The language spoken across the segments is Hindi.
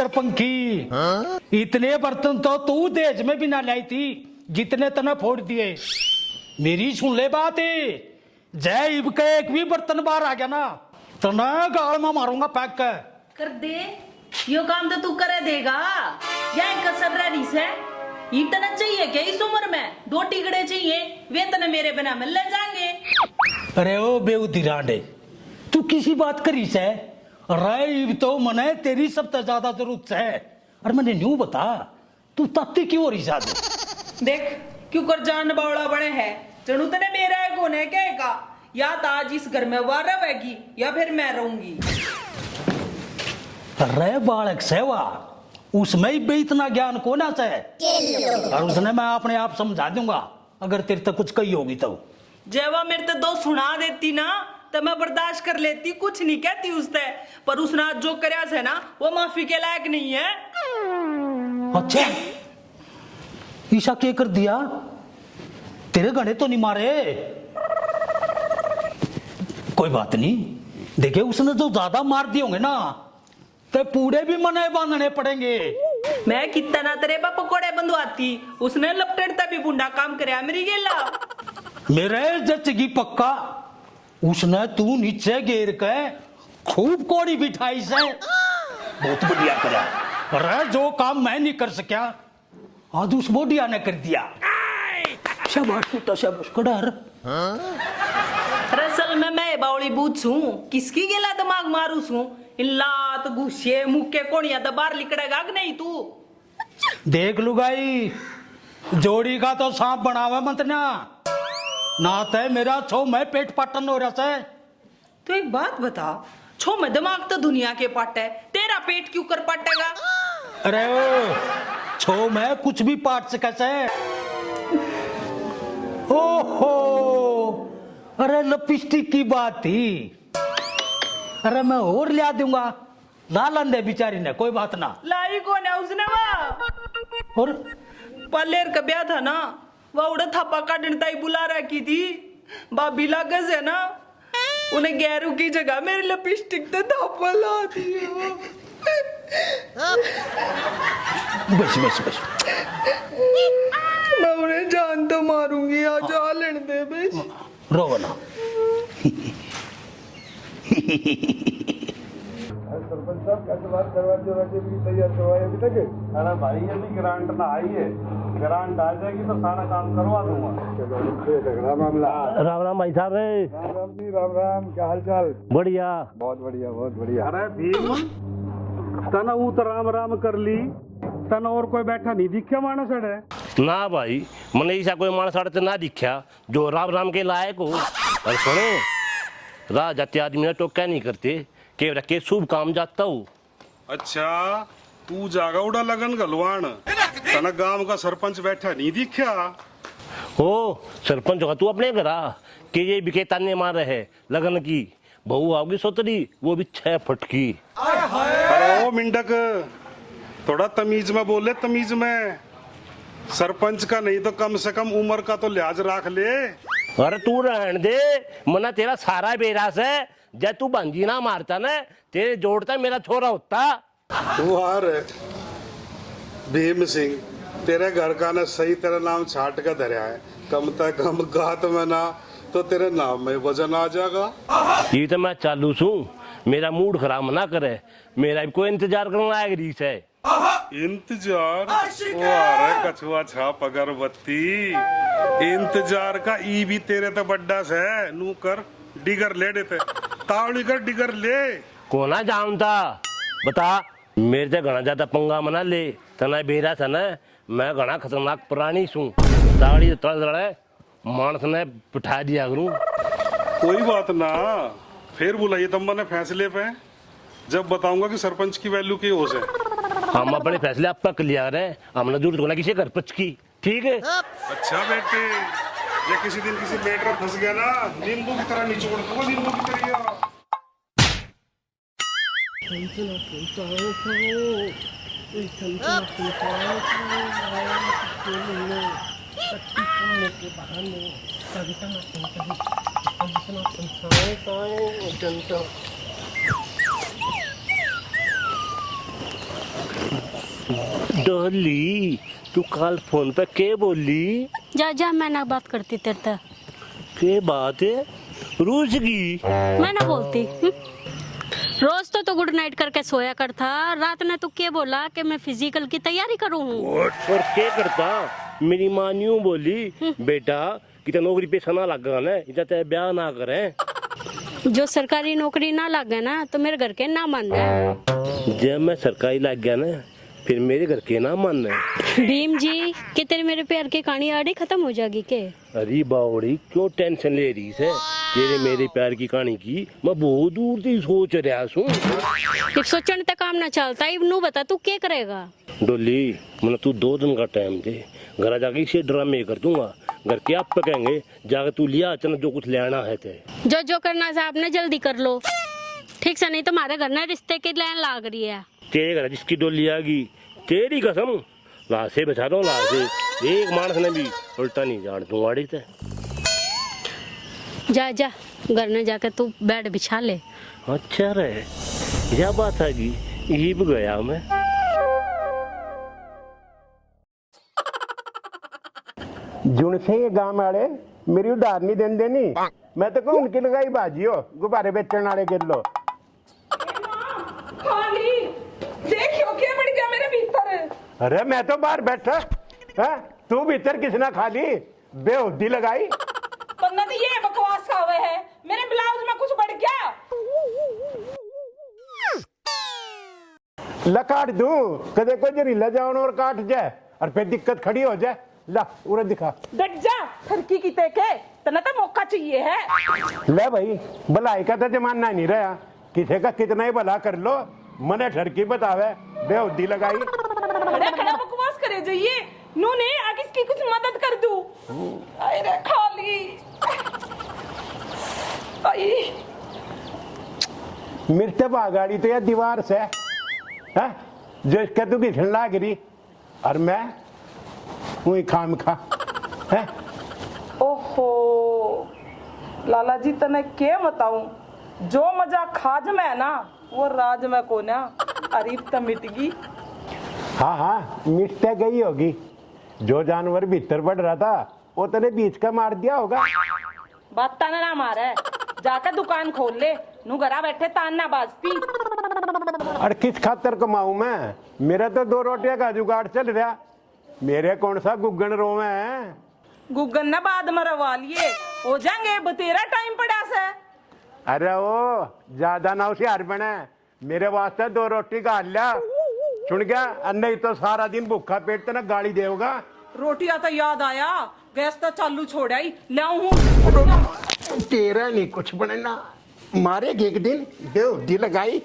पंखी, इतने बर्तन तो तू दहेज में भी ना लाई थी जितने तने फोड़ दिए। मेरी सुन ले बात है, जय इब का एक भी बर्तन बाहर आ गया ना तो ना गाल में मारूंगा पैक कर दे। यो काम तो तू करे देगा या कसर रही से। इतना चाहिए क्या इस उम्र में? 2 टिकड़े चाहिए, वे तने मेरे बिना मिल जाएंगे। अरे ओ बेउदी रांडे, तू किसी बात करी से? अरे तो मने तेरी सबसे ज्यादा जरूरत है। और मैंने न्यू बता, तू ताती क्यों हो रही शादी? देख क्यों कर जान बावड़ा बने है। चनू तने मेरा है कौन है कहेगा, या तो आज इस घर में वह रहेगी या फिर मैं रहूंगी। अरे बालक सेवा, उसमें ही भी इतना ज्ञान को ना चाहे, और उसने मैं अपने आप समझा दूंगा अगर तेरे तक कुछ कही होगी तो। जेवा मेरे तो 2 सुना देती ना तो मैं बर्दाश्त कर लेती, कुछ नहीं कहती उससे। पर उसने आज जो करया है ना वो माफी के लायक नहीं है। अच्छा, ईशा क्या कर दिया? तेरे गणे तो नहीं मारे? कोई बात नहीं, देखिए उसने जो ज्यादा मार दिए होंगे ना तो पूरे भी मने बांधने पड़ेंगे। मैं कितना ना तेरे पा पकोड़े बंधवाती, उसने लपटेड़ता भी बुंडा काम करया मेरी गेला। मेरे जचगी पक्का, उसने तू नीचे गिर के खूब कोड़ी बिठाई से बहुत बढ़िया करा। अरे जो काम मैं नहीं कर सका आज उस बोडिया ने कर दिया। शाबाश बेटा शाबाश। कड़र असल में मैं बावड़ी बूझ छू, किसकी गेला दिमाग मारू छू। इन लात घुसे मुक्के कोणिया तो बाहर लिकड़ेगा कि नहीं तू? देख लुगाई, जोड़ी का तो सांप बनावा मत ना ते मेरा छो मैं पेट पाटन हो रहा है। तो एक बात बता, छो में दिमाग तो दुनिया के पाट है, तेरा पेट क्यों कर पाटेगा? अरे ओ छो मैं कुछ भी पाट से कैसे? ओहो, अरे लिपस्टिक की बात थी। अरे मैं और लिया दूंगा, ला लंदे बेचारी ने, कोई बात ना। लाई कौन है उसने? वह और पालेर का ब्याह था ना, वह उड़ा थापा काटने ही बुला रखी थी। भाभी लागस है ना, उन्हें गैरू की जगह मेरी लिपस्टिक तो थापा ला दी है वो। बस बस बस, मैं उन्हें जान तो मारूंगी, आज आ लेने दे बस। रो ना। सरपंच साहब कैसे बात करवा दी वैसे भी तैयार करवाई अभी तक? अरे भाई अभी ग्रांट ना आई है, ग्रांट आ जाएगी तो सारा काम करवा दूंगा। चलो झगड़ा मामला। राम राम भाई साहब। राम राम जी, राम राम, क्या हाल चाल? बढ़िया, बहुत बढ़िया बहुत बढ़िया। अरे भीम तना ऊ तो राम राम कर ली, तना और कोई बैठा नहीं दिखे मानस है? ना भाई मैंने ऐसा कोई मानस आड़े ना दिखा जो राम राम के लायक हो। और सुनो, राह जाते आदमी ने तो क्या नहीं करते के रखे शुभ काम जाता हूँ। अच्छा, तू जागा उड़ा लगन गलवान, तना गांव का सरपंच बैठा नहीं दिखा? हो सरपंच होगा तू अपने घर आ के ये बिके ताने मार रहे लगन की बहू आओगी सोतरी, वो भी 6 फुट की। अरे ओ मिंडक, थोड़ा तमीज में बोले, तमीज में। सरपंच का नहीं तो कम से कम उम्र का तो लिहाज रख ले। अरे तू रहने दे, मना तेरा सारा बेरास है। जब तू बंजी ना मारता ना, तेरे जोड़ता मेरा छोरा होता। वाह रे भीम सिंह, तेरे घर का ना सही तेरा नाम छाट कर धरा है, कम से कम गात में ना तो तेरे नाम में वजन आ जाएगा। ये तो मैं चालू छू, मेरा मूड खराब ना करे, मेरा भी कोई इंतजार करना आएगा रीस है। इंतजार? वाह रे कछुआ छाप अगरबत्ती, इंतजार का ई भी तेरे तो बड्डा से नू कर डिगर ले देते, तावड़ी कर डिगर ले। कोना जानता बता, मेरे से घना ज्यादा पंगा मना ले, तना बेरा था ना, मैं घना खतरनाक प्राणी छू। तावड़ी तड़े मानस ने बिठा दिया करूं। कोई बात ना, फिर बुलाइए तम्बा ने फैसले पे, जब बताऊंगा कि सरपंच की वैल्यू की हो से। हम अपने फैसले आप पक लिया रहे, हमने जरूरत होना किसी घर पच की, ठीक है? अच्छा बेटे, ये किसी दिन किसी बेट में फंस गया ना, नींबू की तरह निचोड़ दूंगा, नींबू की तरह। डोली तू कल फोन पे के बोली? जा जा, मैं ना बात करती तेरे से। के बात है? रूस की मैं ना बोलती। रोज तो गुड नाइट करके सोया करता, रात ने तू क्या बोला कि मैं फिजिकल की तैयारी करूँ? और क्या करता? मेरी माँ यूं बोली, बेटा कि तो नौकरी पेशा ना लगा ना, इधर ब्याह ना करें। जो सरकारी नौकरी ना लगे ना तो मेरे घर के ना मान रहे। जब मैं सरकारी लग गया ना, फिर मेरे घर के ना मान रहे। भीम जी, कि तेरे मेरे प्यार की कहानी आड़ी खत्म हो जाएगी के? अरे बावड़ी, क्यों टेंशन ले रही है? तेरे मेरे प्यार की कहानी की मैं बहुत दूर से सोच रहा हूँ। एक सोचने तक काम ना चलता, अब नू बता तू क्या करेगा? डोली, मैंने तू 2 दिन का टाइम दे, घर जाके इसे ड्रामे कर दूंगा। घर के आप कहेंगे जाके तू लिया अचानक जो कुछ ले आना है ते। जो जो करना है आपने जल्दी कर लो, ठीक से, नहीं तो हमारे घर में रिश्ते की लाइन लाग रही है। तेरे घर जिसकी डोली आ गई, तेरी कसम लाशे बचा दो, लाशे एक मानस ने भी उल्टा नहीं जान दूंगा। थे जा जा, घर में जाके तू बेड बिछा ले। अच्छा रहे, यह बात आ गई, ये भी गया मैं। जुन से ये गांव वाले मेरी उधार नहीं देंदे नी, मैं तो कहूँ उनकी लगाई बाजी हो, गुब्बारे बेचने वाले गिर लो। खाली देखियो क्या बढ़ गया मेरे भीतर। अरे मैं तो बाहर बैठा है, तू भीतर किसना खाली बेहुदी लगाई? वरना तो ये बकवास खावे है, मेरे ब्लाउज में कुछ बढ़ गया। ला काट दूं, कदे कोई जरीला जाओ और काट जाए और फिर दिक्कत खड़ी हो जाए। ला उरे दिखा। डट जा, ठरकी की तेके तना तो मौका चाहिए है। ले भाई, भलाई का तो जमाना नहीं रहा, किसी का कितना ही भला कर लो, मने ठरकी बतावे बेहुदी लगाई। खड़ा खड़ा बकवास करे जाइए, नू ने आगे इसकी कुछ मदद कर दूं। अरे खाली आई मिर्च बागाड़ी तो यह दीवार से है जो इसके तू घिसन लाग रही, और मैं वही खाम खा है। ओहो लाला जी, तने क्या बताऊं, जो मजा खाज में है ना वो राज में को ना। अरीफ तो मिट गई। हाँ हाँ, मिटते गई होगी। जो जानवर भीतर बढ़ रहा था वो तेरे बीच का मार दिया होगा। बात ताना ना मारे, जाकर दुकान खोल ले, नू घरा बैठे तान ना बाजती। और किस खातर कमाऊं मैं? मेरा तो 2 रोटियां का जुगाड़ चल रहा, मेरे कौन सा गुग्गन रोवे हैं। गुगन ने बाद में रवा लिए, हो जाएंगे बतेरा टाइम पड़ा से। अरे वो ज्यादा ना होशियार बने, मेरे वास्ते 2 रोटी का लिया, सुन गया? और नहीं तो सारा दिन भूखा पेट तेना गाली देगा। रोटियां तो याद आया, गैस तो चालू छोड़ा ही लाऊं हूं। तेरा नहीं कुछ बने ना, मारे एक दिन बेहुदी लगाई।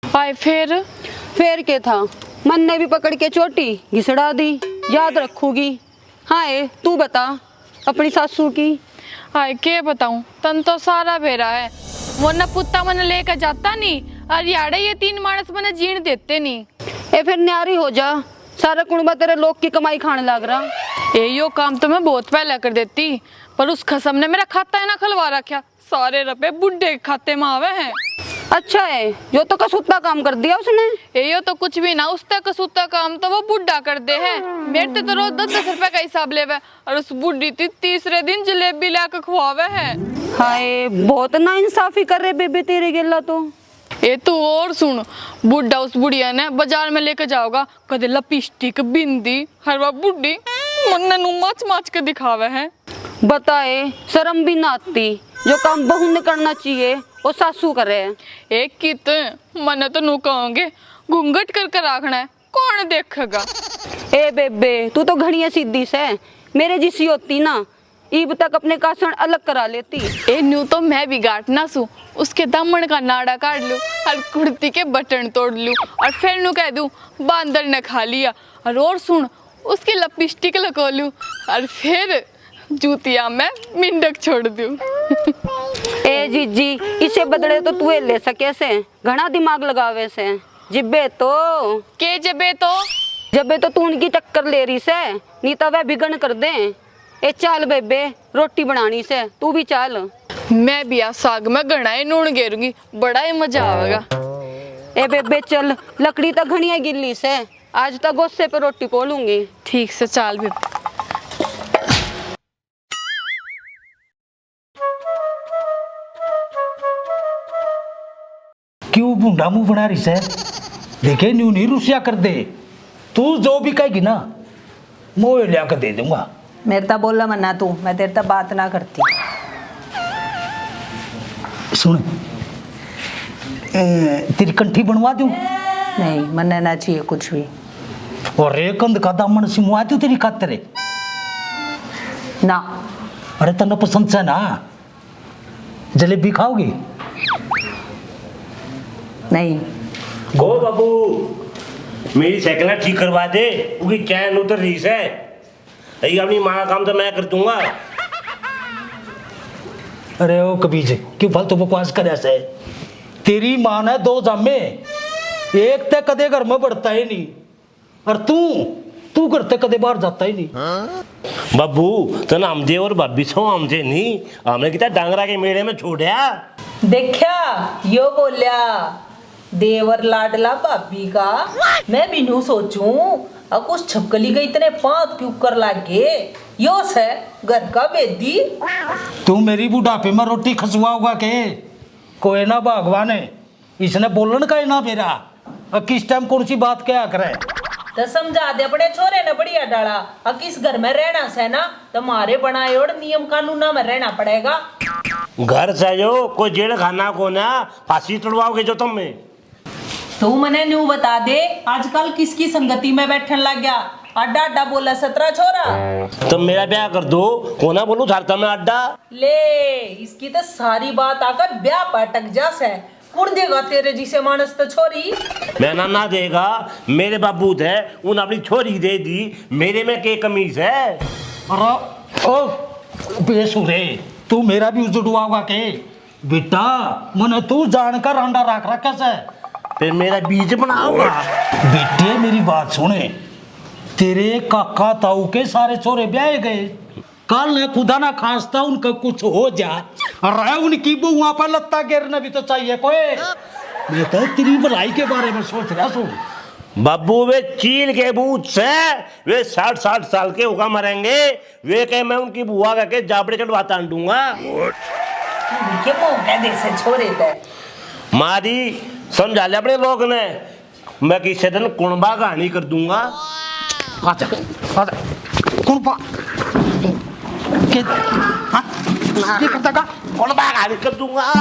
आए फिर क्या था? मन ने भी पकड़ के चोटी घिसड़ा दी, याद रखूगी। हाँ तू बता अपनी सासू की। हाय के बताऊं, तन तो सारा बेरा है, वरना पुत्ता मन लेकर जाता नहीं, और याड़े ये 3 मानस मन जीण देते नहीं। ए फिर न्यारी हो जा, सारा कुणबा तेरे लोग की कमाई खाने लग रहा। यो काम तो मैं बहुत पहले कर देती, पर उस खसम ने मेरा खाता है ना खुलवा रखा, सारे रुपए बुढ़े के खाते में आवे हैं। अच्छा है, जो तो कसूता काम कर दिया उसने। यो तो कुछ भी ना, उसका कसूता काम तो वो बुढ़ा कर दे है। मेरे तो रोज 10-10 रुपए का हिसाब लेवे, और उस बुढ़ी तीसरे दिन जलेबी लाकर खुआवे है। हाय बहुत ना इंसाफी कर रहे बेबे तेरे गेला तो। ये तू और सुन, बुढ़ा उस बुढ़िया ने बाजार में लेकर जाओगा, कदे लिपस्टिक बिंदी हर बार बुढ़ी मन नु माच के दिखावे है। बताए शर्म भी ना आती, जो काम बहू ने करना चाहिए वो सासू करे। एक कित मन तो नु कहोगे घूंघट कर रखना है, कौन देखेगा। ए बेबे तू तो घड़िया सीधी से, मेरे जिसी होती ना ईब तक अपने कासन अलग करा लेती। ए न्यू तो मैं भी गाट ना सू, उसके दामन का नाड़ा काट लूं और कुर्ती के बटन तोड़ लूं, और फिर नु कह दूं बांदर ने खा लिया, और सुन उसकी लिपस्टिक लगा लूं, और फिर जूतिया में मिंडक छोड़ दूं। ए जीजी इसे बदले तो तू ले सके से, घना दिमाग लगावे से। जिब्बे तो के जबे तो तू उनकी टक्कर ले रही से, नहीं तो वह बिगन कर दे। ए चाल बेबे रोटी बनानी से, तू भी चाल। मैं भी आ साग में घना ही नून गेरूंगी, बड़ा ही मजा आवेगा। ए बेबे चल, लकड़ी तो घनिया गिल्ली से, आज तो गुस्से पे रोटी पोलूंगी। ठीक से चाल बेबे। क्यों बूढ़ा मुंह बना रही से? देखे न्यू नहीं रुसिया कर दे, तू जो भी कहेगी ना मोह लिया कर दे दूंगा। मेरे ता बोला मना तू, मैं तेरे ता बात ना करती। सुन, तेरी कंठी बनवा दूं? नहीं, मन्ने ना चाहिए कुछ भी। और एक कंध का दामन सिमवा दूं तेरी खातिर? ना। अरे तन्ने पसंद है ना? जलेबी खाओगी? नहीं। गो बाबू, मेरी साइकिल ठीक करवा दे, क्योंकि चैन उतर रही है। यही अपनी माँ का काम तो मैं कर दूंगा। अरे ओ कबीज, क्यों फालतू बकवास कर ऐसे? तेरी माँ ने 2 जामे, एक ते कदे घर में बढ़ता ही नहीं, और तू घर ते कदे बाहर जाता ही नहीं। बाबू तो ना हमजे और भाभी सो हमसे नहीं, हमने कितना डांगरा के मेड़े में छोड़ा। देखा यो बोलिया देवर लाडला भाभी का, मैं भी नू सोचूं अब कुछ छपकली के इतने पांत क्यों कर लागे, यो से घर का बेदी। तू मेरी बुढ़ापे में रोटी खसवाओगा के? कोई ना भगवान है, इसने बोलन का है ना मेरा, और किस टाइम कौन सी बात क्या करे। तो समझा दे अपने छोरे ने बढ़िया डाला, अब किस घर में रहना से ना तुम्हारे बनाए और नियम कानून में रहना पड़ेगा। घर से जो कोई जेल खाना को ना फांसी तुड़वाओगे जो तुम में। तू मने न्यू बता दे, आजकल किसकी संगति में बैठन लग गया? अड्डा अड्डा बोला 17 छोरा। तुम मेरा ब्याह कर दो, कोना बोलू झारता में अड्डा। ले, इसकी तो सारी बात आकर ब्याह पर अटक जा से। कौन देगा तेरे जिसे मानस तो छोरी? मैं ना देगा, मेरे बाबू थे, उन अपनी छोरी दे दी, मेरे में के कमीज है। अरे ओ बेसुरे, तू मेरा भी उजड़वाओगा के? बेटा मन तू जानकर अंडा रख रखा से, फिर मेरा बीज बनाऊंगा। बेटे मेरी बात सुने, तेरे काका ताऊ के सारे छोरे ब्याहे गए, कल ने खुदा ना खास्ता उनका कुछ हो जाए, अरे उनकी बुआ पर लत्ता गिरना भी तो चाहिए कोई। मैं तो तेरी भलाई के बारे में सोच रहा हूँ। बाबू वे चील के बूथ से, वे 60 साल के होगा मरेंगे, वे कहे मैं उनकी बुआ के जाबड़े चढ़वाता दूंगा। के मौके दे से छोरे थे मारी समझा ले अपने लोग ने, मैं किसी दिन कुणबा कहानी कर दूंगा। आजा कुणबा के हाँ ये करता का कुणबा कहानी कर दूंगा।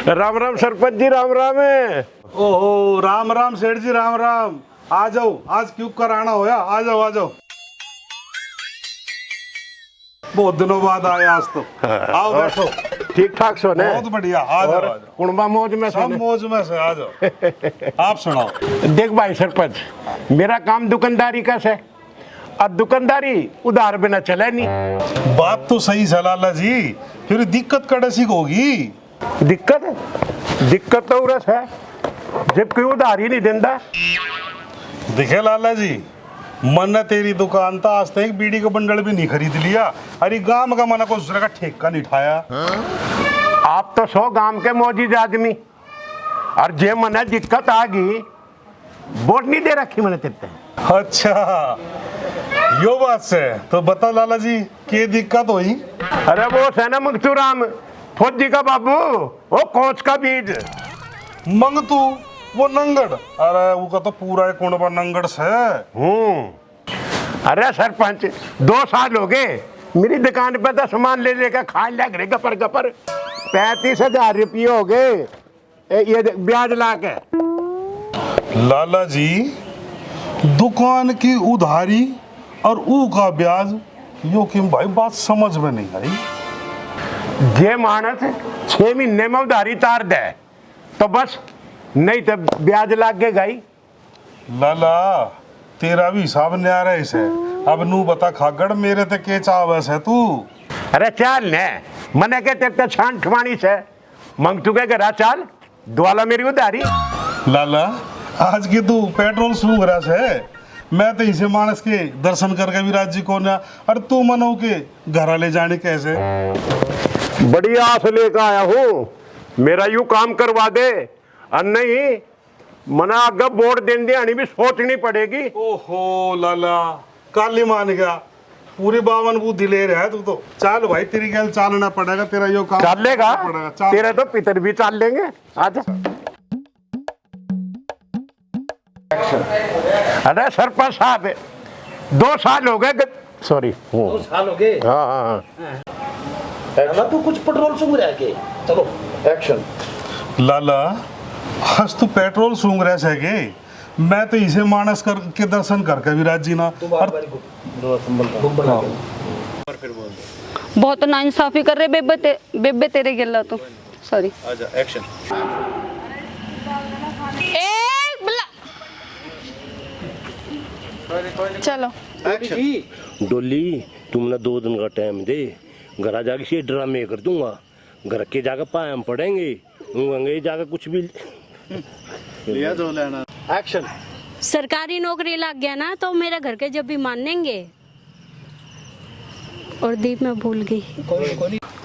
राम राम सरपंच जी, राम राम है। ओहो राम राम सेठ जी, राम राम। आ जाओ, आज क्यों कराना होया, आ जाओ आ जाओ। बहुत दिनों बाद आए आज तो। आओ बैठो। ठीक ठाक सोने? बहुत बढ़िया, आ जाओ आ जाओ। कुणबा मौज में सब सोने? मौज में से, आ जाओ। आप सुनाओ। देख भाई सरपंच, मेरा काम दुकानदारी का है, और दुकानदारी उधार बिना चले नहीं। बात तो सही है लाला जी, फिर दिक्कत कड़सी होगी। दिक्कत तो उरस है, जब कोई उधार ही नहीं देता। देखे लाला जी, मन ने तेरी दुकान था आज तक एक बीड़ी का बंडल भी नहीं खरीद लिया, अरे गांव का मना को दूसरे का ठेका नहीं उठाया। आप तो 100 गांव के मौजूद आदमी, और जे मन दिक्कत आ गई वोट नहीं दे रखी मैंने तेरे। अच्छा यो बात से, तो बता लाला जी क्या दिक्कत हुई? अरे वो सेना मंगतूराम फौजी का बाबू, वो कोच का बीज। मंगतू वो नंगड़, अरे वो का तो पूरा एक कुंडबा नंगड़ से। अरे सरपंच 2 साल हो गए मेरी दुकान पे तो सामान ले लेकर खा लिया घरे गपर गपर, 35,000 रुपये हो गए ये ब्याज ला के। लाला जी दुकान की उधारी और ऊ का ब्याज, यो कि भाई बात समझ में नहीं आई। जे मानस 6 महीने में उधारी तार दे तो बस, नहीं तो ब्याज लाग गए गई। लाला तेरा भी हिसाब न्यारा है, अब नू बता खागड़ मेरे ते के चावस है तू? अरे चाल ने मने के तेरे छान ठवानी से मंग तू के घरा चाल, द्वाला मेरी उधारी। लाला आज की तू पेट्रोल सूख रहा है, मैं तो इसे मानस के दर्शन करके भी राज्य को ना, और तू मनो के घर ले जाने कैसे? बड़ी आस लेकर आया हूँ, मेरा यूं काम करवा दे, और नहीं मना आगे वोट देने आनी भी सोचनी पड़ेगी। ओहो लाला, काली मान गया, पूरी बावन बुद्धि ले रहा है तू तो। चल भाई तेरी गैल चालना पड़ेगा, तेरा यो काम चलेगा, पड़ेगा। चल। तेरे तो पितर भी चाल लेंगे। आजा। अरे सरपंच साहब 2 साल हो गए, सॉरी 2 साल हो गए। हाँ हाँ ना तू कुछ पेट्रोल सूंघ रहा है के? चलो एक्शन। लाला आज तू पेट्रोल सूंघ रहा सके, मैं तो इसे मानस कर के दर्शन करके भी राजी ना। बहुत नाइंसाफी कर रहे बेबे तेरे गिल्ला तो सॉरी। आजा एक्शन। चलो डोली तुमने 2 दिन का टाइम दे, घर आ जाके से ड्रामे कर दूंगा, घर के जाकर पायम पड़ेंगे, होंगे जाकर कुछ भी लिया जो लेना। एक्शन। सरकारी नौकरी लग गया ना तो मेरे घर के जब भी मानेंगे। और दीप मैं भूल गई।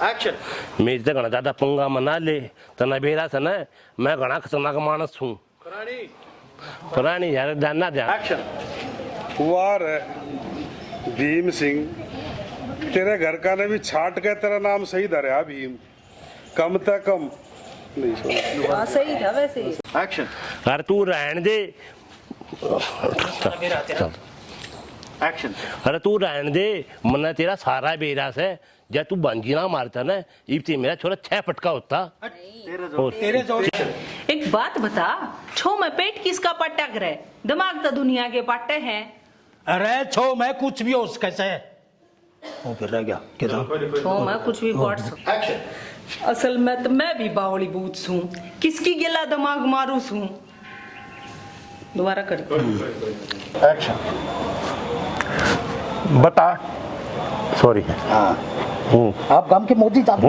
एक्शन। मेरी तो घना ज्यादा पंगा मना ले, तना बेरा था ना, मैं घना खतरनाक मानस हूँ। प्राणी यार जानना ध्यान। एक्शन। वार है भीम सिंह, तेरे घर का ने भी छाट के तेरा नाम सही धरा भीम, कम से कम नहीं सुना। हाँ सही था वैसे। एक्शन। अरे तू रहन दे, चल। एक्शन। अरे तू रहन दे, मना तेरा सारा बेरास है, जब तू बंजी ना मारता ना, इब मेरा छोरा 6 पटका होता। तेरे जो एक बात बता, छो में पेट किसका पट्टा करे? दिमाग तो दुनिया के पट्टे हैं। अरे छो मैं कुछ भी हो कैसे वो फिर रह गया किधर? छो में कुछ भी पढ़ सकता। एक्शन। असल में तो मैं भी बावली बूझ सूं, किसकी गिला दिमाग मारू सूं। दोबारा कर। एक्शन। बता, सॉरी। हाँ आप गांव के मोदी दादू